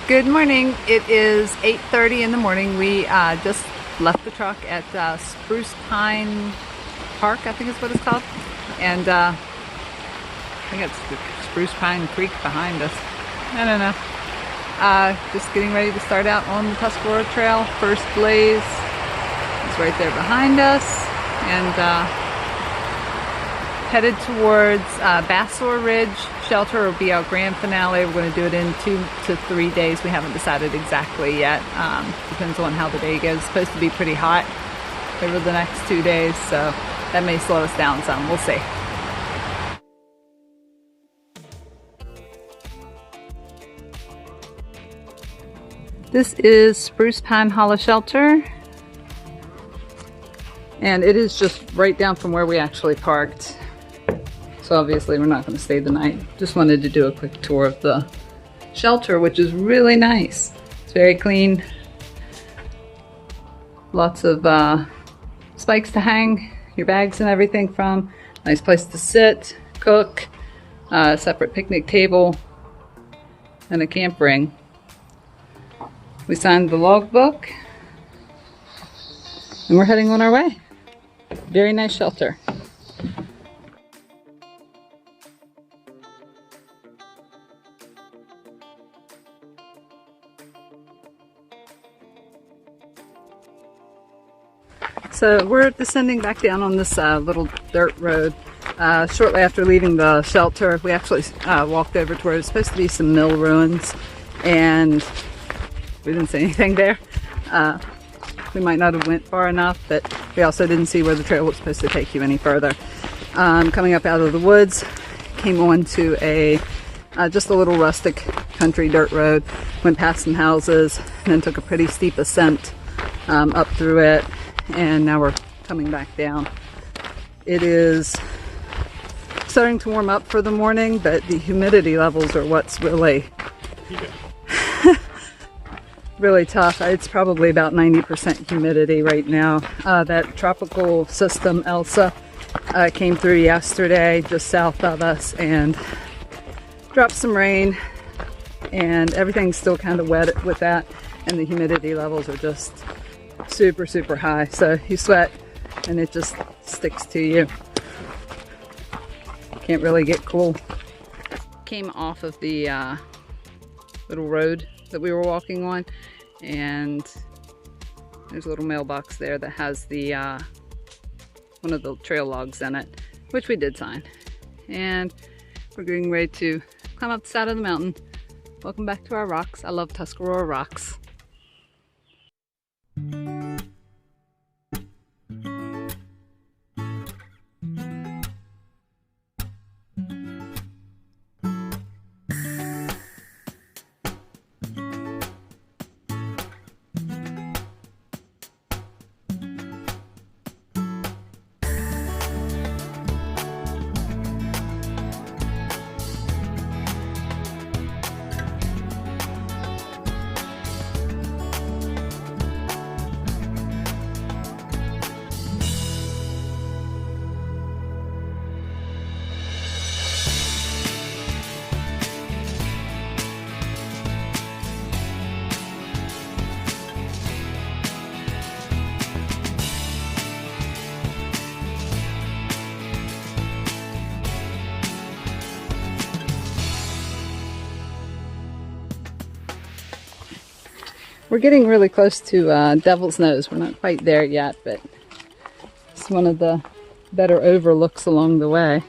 Good morning. It is 8:30 in the morning. We just left the truck at Spruce Pine Park, I think is what it's called. And I think it's the Spruce Pine Creek behind us. I don't know. Just getting ready to start out on the Tuscarora Trail. First blaze is right there behind us. And headed towards Basore Ridge Shelter will be our grand finale. We're going to do it in 2 to 3 days. We haven't decided exactly yet. Depends on how the day goes. It's supposed to be pretty hot over the next 2 days, so that may slow us down some. We'll see. This is Spruce Pine Hollow Shelter, and it is just right down from where we actually parked. So obviously we're not going to stay the night. Just wanted to do a quick tour of the shelter, which is really nice. It's very clean. Lots of spikes to hang your bags and everything from. Nice place to sit, cook, separate picnic table, and a camp ring. We signed the logbook, and we're heading on our way. Very nice shelter. So we're descending back down on this little dirt road. Shortly after leaving the shelter, we actually walked over to where there's supposed to be some mill ruins, and we didn't see anything there. We might not have went far enough, but we also didn't see where the trail was supposed to take you any further. Coming up out of the woods, came on to just a little rustic country dirt road, went past some houses, and then took a pretty steep ascent up through it. And now we're coming back down. It is starting to warm up for the morning, but the humidity levels are what's really really tough. It's probably about 90% humidity right now. That tropical system Elsa came through yesterday just south of us and dropped some rain, and everything's still kind of wet with that, and the humidity levels are just super high, so you sweat and it just sticks to you. Can't really get cool. Came off of the little road that we were walking on, and there's a little mailbox there that has the one of the trail logs in it, which we did sign. And we're getting ready to climb up the side of the mountain. Welcome back to our rocks. I love Tuscarora rocks. We're getting really close to Devil's Nose. We're not quite there yet, but it's one of the better overlooks along the way.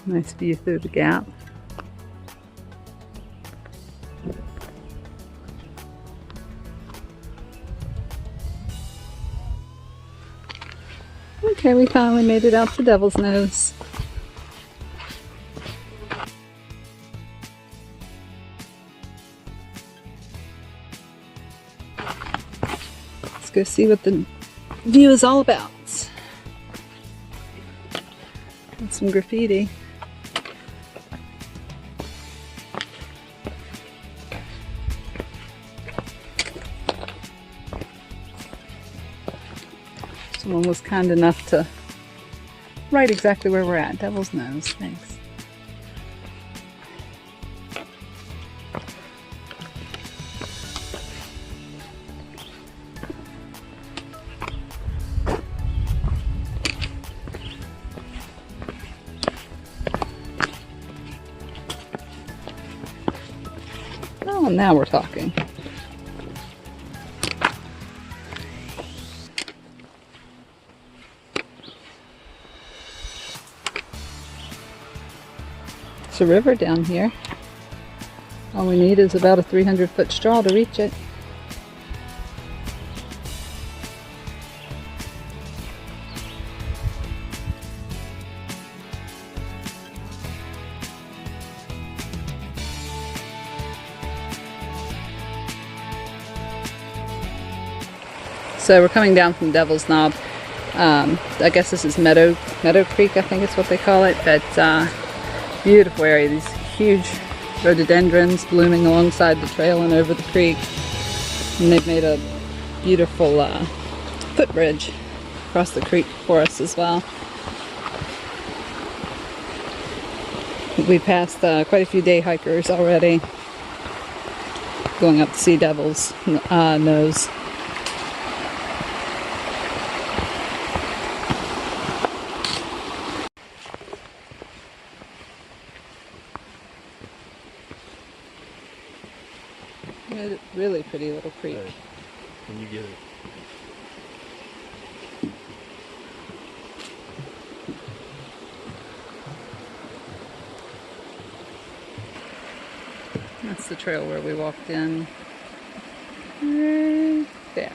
Nice view through the gap. Okay, we finally made it out to Devil's Nose. go see what the view is all about. And some graffiti. Someone was kind enough to write exactly where we're at. Devil's Nose, thanks. Oh, now we're talking. There's a river down here. All we need is about a 300-foot straw to reach it. So we're coming down from Devil's Knob. I guess this is Meadow Creek, I think it's what they call it. But beautiful area. These huge rhododendrons blooming alongside the trail and over the creek. And they've made a beautiful footbridge across the creek for us as well. We passed quite a few day hikers already going up to see Devil's Nose. Really pretty little creek. Right. When you get it. That's the trail where we walked in. Right there.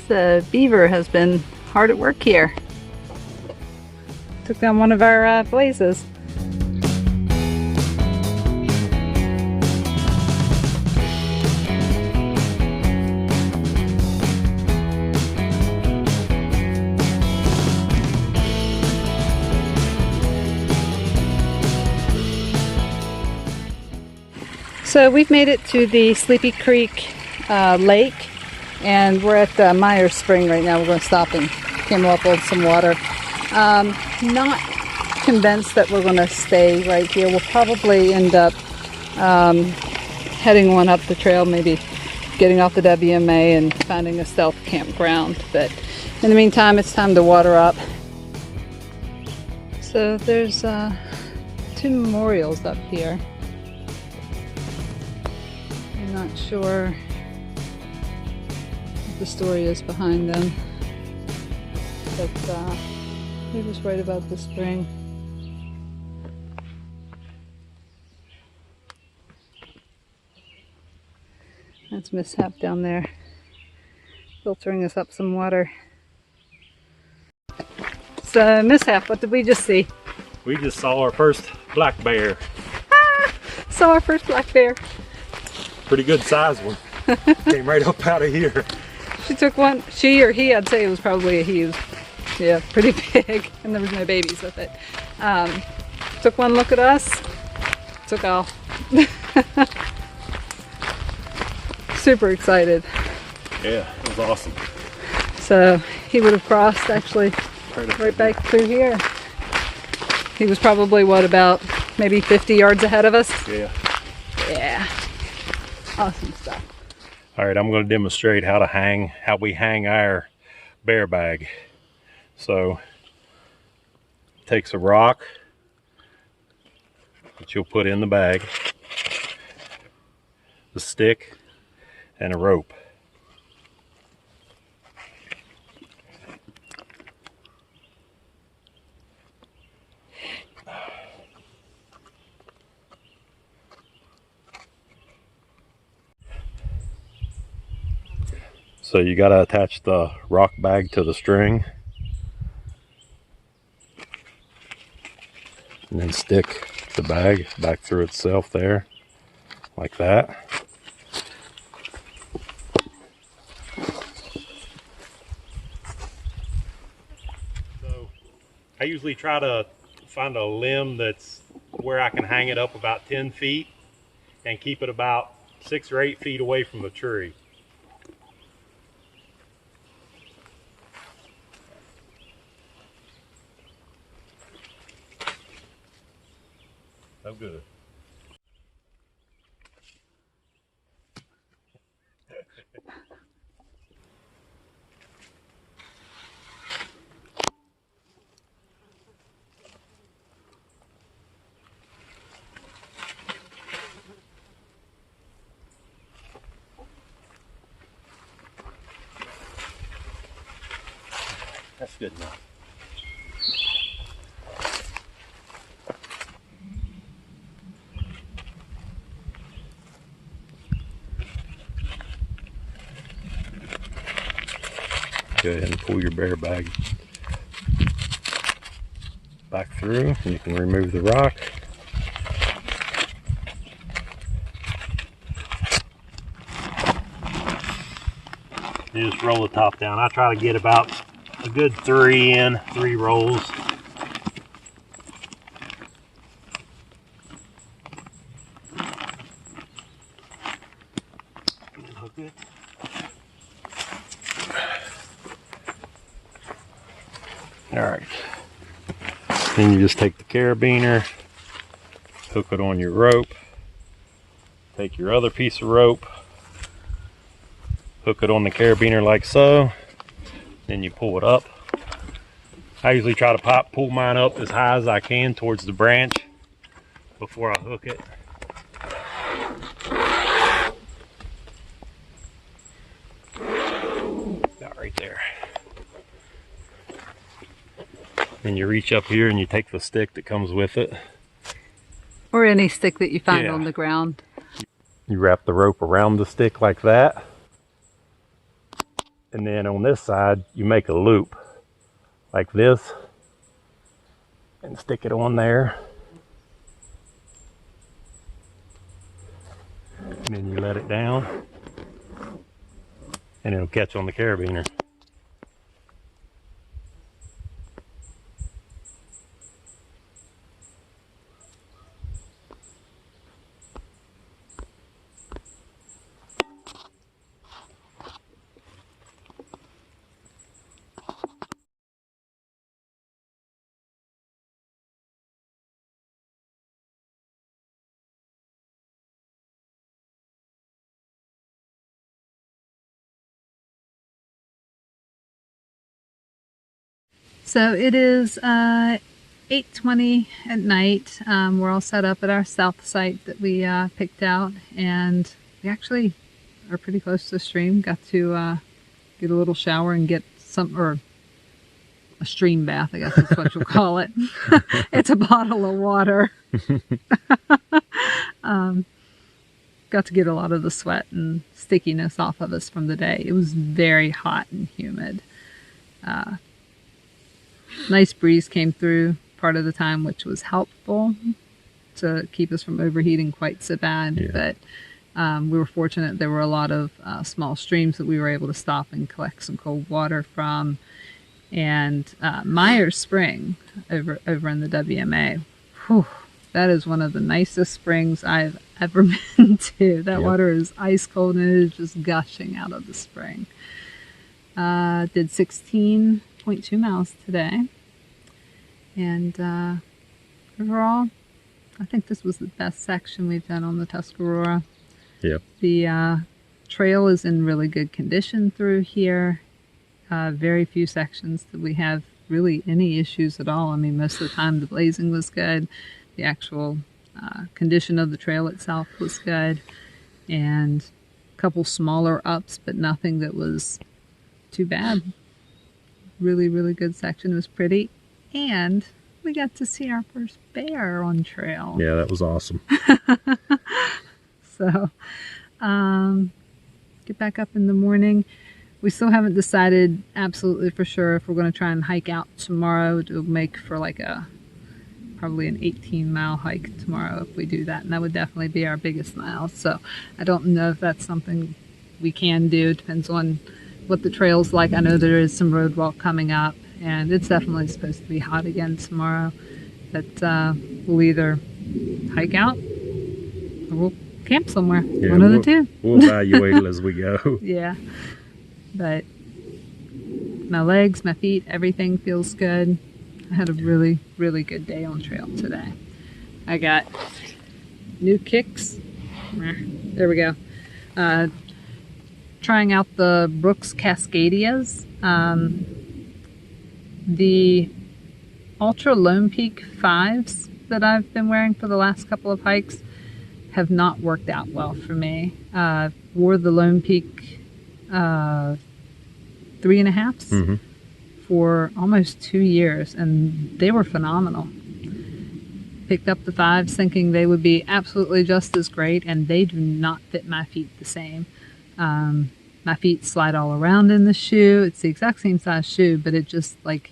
The beaver has been hard at work here. Took down one of our blazes. So we've made it to the Sleepy Creek lake. And we're at Myers Spring right now. We're going to stop and camel up on some water. Not convinced that we're going to stay right here. We'll probably end up heading on up the trail, maybe getting off the WMA and finding a stealth campground. But in the meantime, it's time to water up. So there's 2 memorials up here. I'm not sure the story is behind them, but he was right about the spring. That's Mishap down there, filtering us up some water. So Mishap, what did we just see? We just saw our first black bear. Ah! Saw our first black bear. Pretty good size one. Came right up out of here. She took one, she or he, I'd say it was probably a he. Yeah, pretty big, and there was no babies with it. Took one look at us, took off. Super excited. Yeah, it was awesome. So he would have crossed actually right back through here. He was probably, what, about maybe 50 yards ahead of us? Yeah. Yeah. Awesome stuff. All right, I'm going to demonstrate how we hang our bear bag. So, takes a rock that you'll put in the bag, the stick, and a rope. So you got to attach the rock bag to the string and then stick the bag back through itself there, like that. So I usually try to find a limb that's where I can hang it up about 10 feet and keep it about 6 or 8 feet away from the tree. So good. That's good enough. Go ahead and pull your bear bag back through, and you can remove the rock. You just roll the top down. I try to get about a good 3 rolls. Hook it. Alright, then you just take the carabiner, hook it on your rope, take your other piece of rope, hook it on the carabiner like so, then you pull it up. I usually try to pull mine up as high as I can towards the branch before I hook it. About right there. Then you reach up here and you take the stick that comes with it. Or any stick that you find on the ground. You wrap the rope around the stick like that. And then on this side, you make a loop like this and stick it on there. And then you let it down and it'll catch on the carabiner. So it is 8:20 at night. We're all set up at our south site that we picked out, and we actually are pretty close to the stream. Got to get a little shower and get or a stream bath, I guess is what you'll call it. It's a bottle of water. got to get a lot of the sweat and stickiness off of us from the day. It was very hot and humid. Nice breeze came through part of the time, which was helpful to keep us from overheating quite so bad. Yeah. But we were fortunate there were a lot of small streams that we were able to stop and collect some cold water from. And Myers Spring over in the WMA, whew, that is one of the nicest springs I've ever been to. That water is ice cold and it is just gushing out of the spring. Did 16.2 miles today. And overall, I think this was the best section we've done on the Tuscarora. Yep. The trail is in really good condition through here. Very few sections that we have really any issues at all. I mean, most of the time the blazing was good. The actual condition of the trail itself was good. And a couple smaller ups, but nothing that was too bad. Really, really good section. It was pretty. And we got to see our first bear on trail. Yeah, that was awesome. So, get back up in the morning. We still haven't decided absolutely for sure if we're going to try and hike out tomorrow. It'll make for like probably an 18-mile hike tomorrow if we do that. And that would definitely be our biggest mile. So I don't know if that's something we can do. It depends on what the trail's like. I know there is some road walk coming up. And it's definitely supposed to be hot again tomorrow. But we'll either hike out or we'll camp somewhere. Yeah, one of the two. We'll evaluate it as we go. Yeah. But my legs, my feet, everything feels good. I had a really, really good day on trail today. I got new kicks. There we go. Trying out the Brooks Cascadias. The Ultra Lone Peak 5s that I've been wearing for the last couple of hikes have not worked out well for me. Wore the Lone Peak 3.5s for almost 2 years, and they were phenomenal. Picked up the 5s thinking they would be absolutely just as great, and they do not fit my feet the same. My feet slide all around in the shoe. It's the exact same size shoe, but it just like,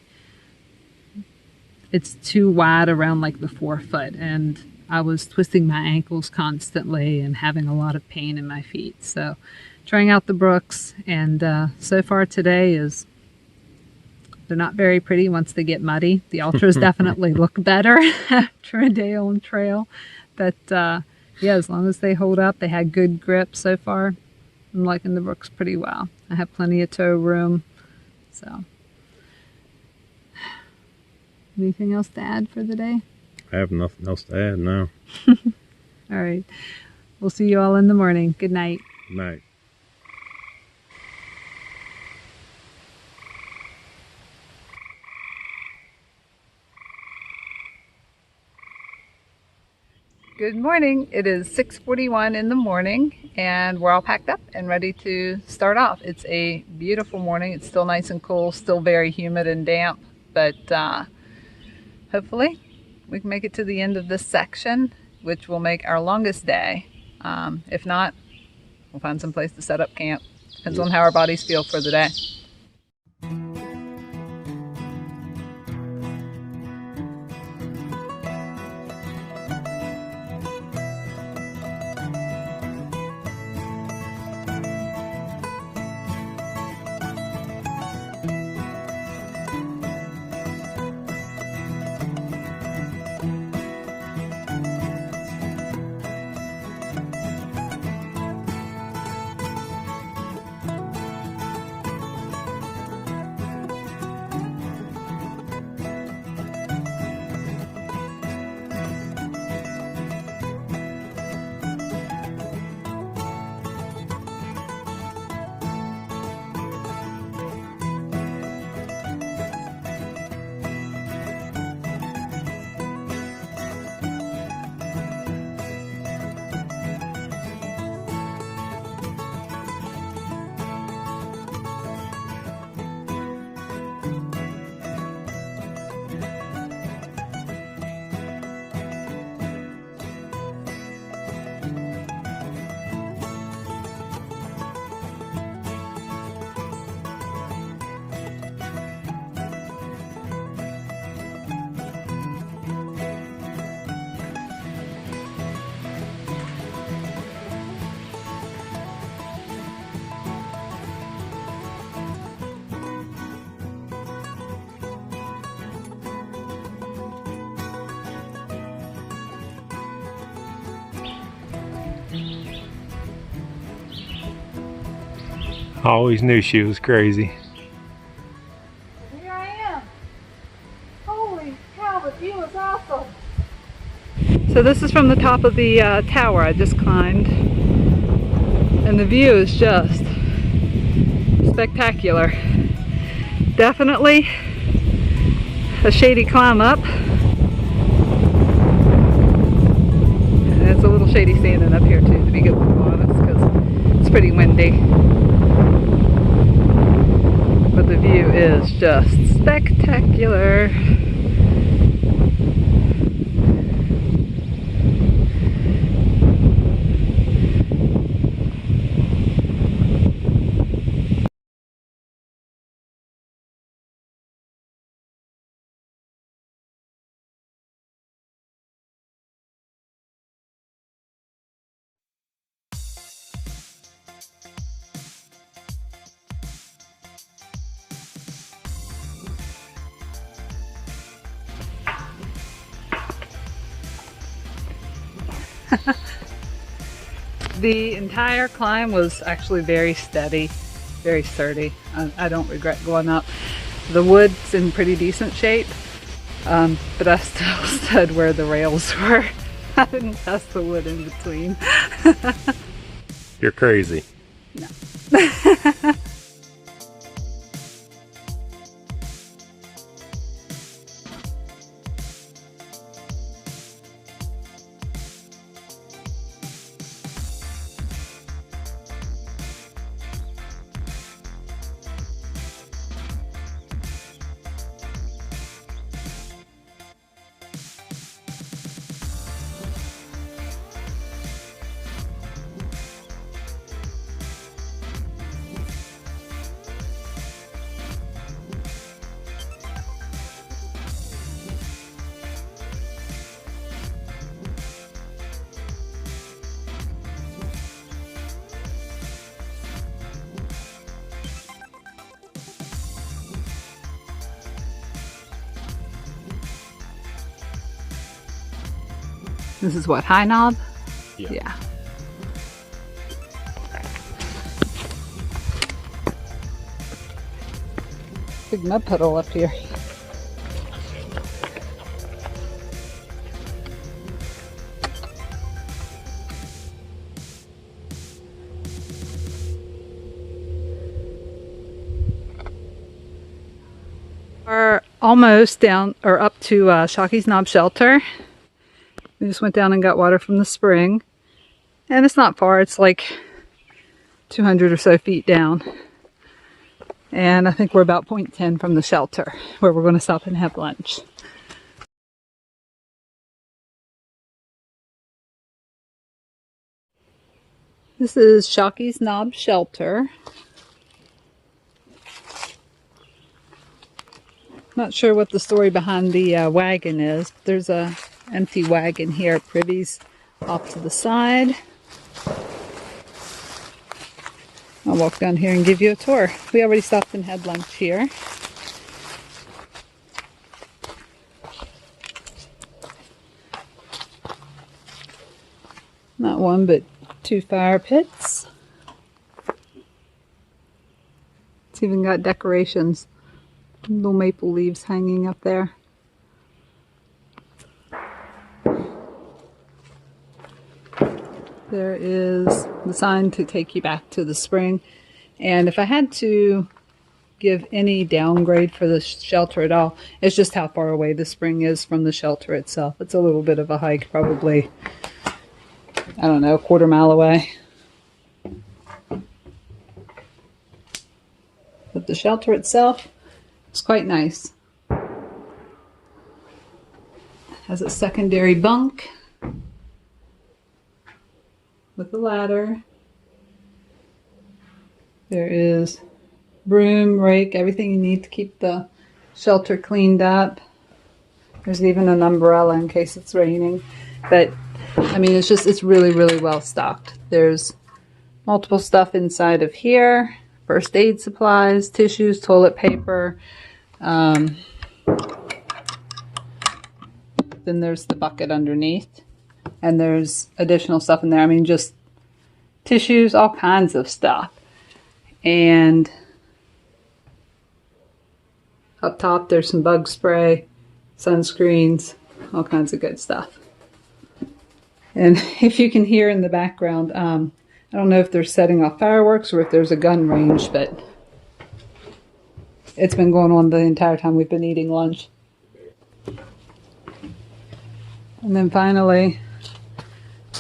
it's too wide around like the forefoot, and I was twisting my ankles constantly and having a lot of pain in my feet. So trying out the Brooks, and so far today is, they're not very pretty once they get muddy. The Ultras definitely look better after a day on trail. But yeah, as long as they hold up, they had good grip so far. I'm liking the Brooks pretty well. I have plenty of toe room. So, anything else to add for the day? I have nothing else to add now. All right. We'll see you all in the morning. Good night. Night. Good morning. It is 6:41 in the morning and we're all packed up and ready to start off. It's a beautiful morning. It's still nice and cool, still very humid and damp, but hopefully we can make it to the end of this section, which will make our longest day. If not, we'll find some place to set up camp. Depends on how our bodies feel for the day. I always knew she was crazy. Here I am. Holy cow, the view is awesome. So this is from the top of the tower I just climbed. And the view is just spectacular. Definitely a shady climb up. And it's a little shady standing up here too, to be completely honest, because it's pretty windy. But the view is just spectacular. The entire climb was actually very steady, very sturdy. I don't regret going up. The wood's in pretty decent shape, but I still stood where the rails were. I didn't test the wood in between. You're crazy. No. This is what, High Knob? Yeah. Big mud puddle up here. We're almost down or up to Shocky's Knob Shelter. We just went down and got water from the spring, and it's not far. It's like 200 or so feet down, and I think we're about 0.10 from the shelter where we're going to stop and have lunch. This is Shocky's Knob Shelter. Not sure what the story behind the wagon is. There's a empty wagon here at Privy's off to the side. I'll walk down here and give you a tour. We already stopped and had lunch here. Not one, but 2 fire pits. It's even got decorations. Little maple leaves hanging up there. There is the sign to take you back to the spring. And if I had to give any downgrade for the shelter at all, it's just how far away the spring is from the shelter itself. It's a little bit of a hike, probably, I don't know, a quarter mile away. But the shelter itself is quite nice. It has a secondary bunk with a ladder. There is broom, rake, everything you need to keep the shelter cleaned up. There's even an umbrella in case it's raining. But I mean, it's really, really well stocked. There's multiple stuff inside of here. First aid supplies, tissues, toilet paper. Then there's the bucket underneath. And there's additional stuff in there. I mean, just tissues, all kinds of stuff. And up top there's some bug spray, sunscreens, all kinds of good stuff. And if you can hear in the background, I don't know if they're setting off fireworks or if there's a gun range, but it's been going on the entire time we've been eating lunch. And then finally,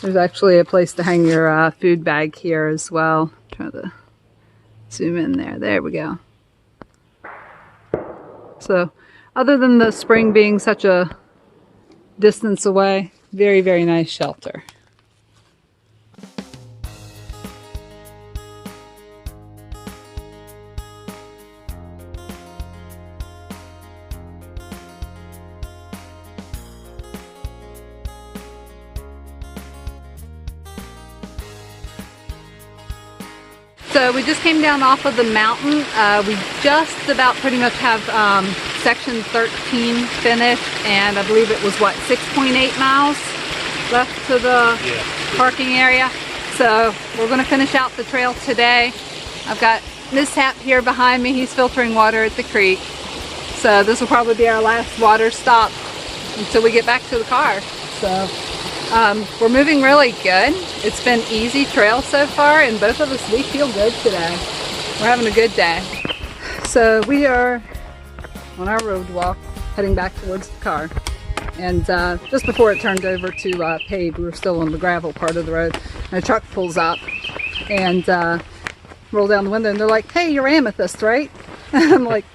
there's actually a place to hang your food bag here as well. Try to zoom in there. There we go. So, other than the spring being such a distance away, very, very nice shelter. So we just came down off of the mountain. We just about pretty much have section 13 finished, and I believe it was what, 6.8 miles left to the parking area. So we're going to finish out the trail today. I've got Mishap here behind me. He's filtering water at the creek. So this will probably be our last water stop until we get back to the car. So we're moving really good. It's been easy trail so far, and both of us, we feel good today. We're having a good day. So we are on our road walk heading back towards the car. And just before it turned over to paved, we were still on the gravel part of the road. And a truck pulls up and roll down the window, and they're like, "Hey, you're Amethyst, right?" And I'm like,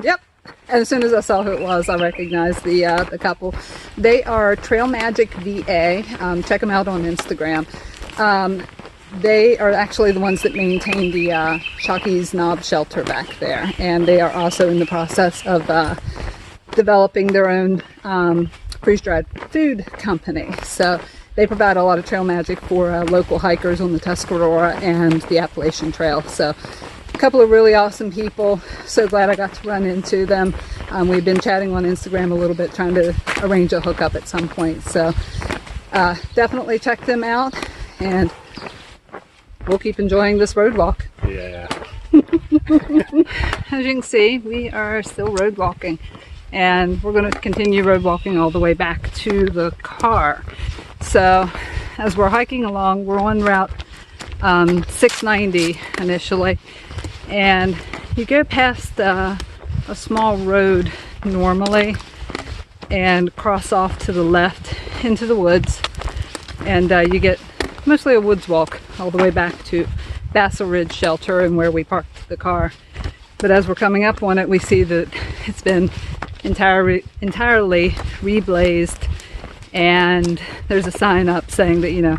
"Yep." And as soon as I saw who it was, I recognized the couple. They are Trail Magic VA. Check them out on Instagram. They are actually the ones that maintain the Shocky's Knob Shelter back there. And they are also in the process of developing their own freeze-dried food company. So they provide a lot of trail magic for local hikers on the Tuscarora and the Appalachian Trail. So a couple of really awesome people. So glad I got to run into them. We've been chatting on Instagram a little bit, trying to arrange a hookup at some point. So definitely check them out, and we'll keep enjoying this road walk. Yeah. As you can see, we are still road walking, and we're going to continue road walking all the way back to the car. So as we're hiking along, we're on route 690 initially, and you go past a small road normally and cross off to the left into the woods, and you get mostly a woods walk all the way back to Basore Ridge Shelter and where we parked the car. But as we're coming up on it, we see that it's been entirely reblazed, and there's a sign up saying that, you know,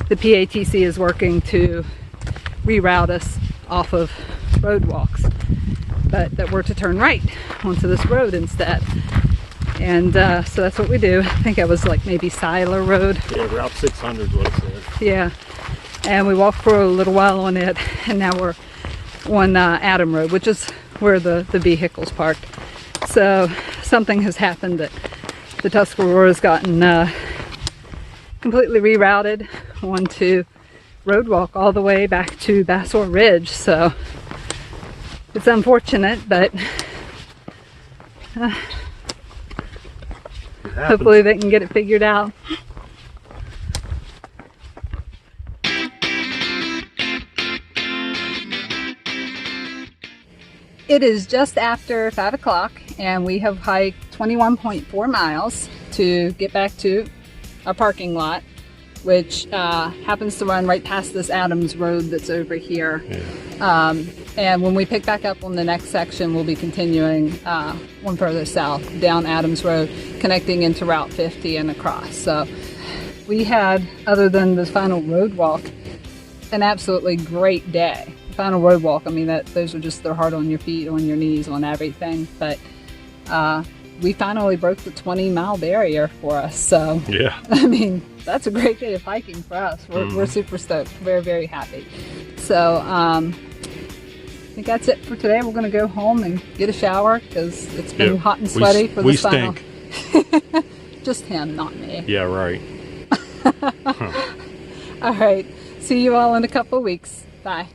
the PATC is working to reroute us off of road walks, but that we're to turn right onto this road instead. And so that's what we do. I think it was like maybe Siler Road. Yeah, Route 600 is what it said. Yeah, and we walked for a little while on it, and now we're on Adam Road, which is where the vehicle's parked. So something has happened that the Tuscarora has gotten completely rerouted onto road walk all the way back to Basore Ridge. So it's unfortunate, but hopefully they can get it figured out. It is just after 5 o'clock, and we have hiked 21.4 miles to get back to our parking lot, which happens to run right past this Adams Road that's over here. Yeah. And when we pick back up on the next section, we'll be continuing one further south down Adams Road, connecting into Route 50 and across. So we had, other than this final road walk, an absolutely great day. Final road walk, I mean, those are just, they're hard on your feet, on your knees, on everything. But we finally broke the 20-mile barrier for us. So yeah, I mean, that's a great day of hiking for us. We're super stoked. Very, very happy. So I think that's it for today. We're going to go home and get a shower because it's been hot and sweaty for the final. We stink. Just him, not me. Yeah, right. All right. See you all in a couple of weeks. Bye.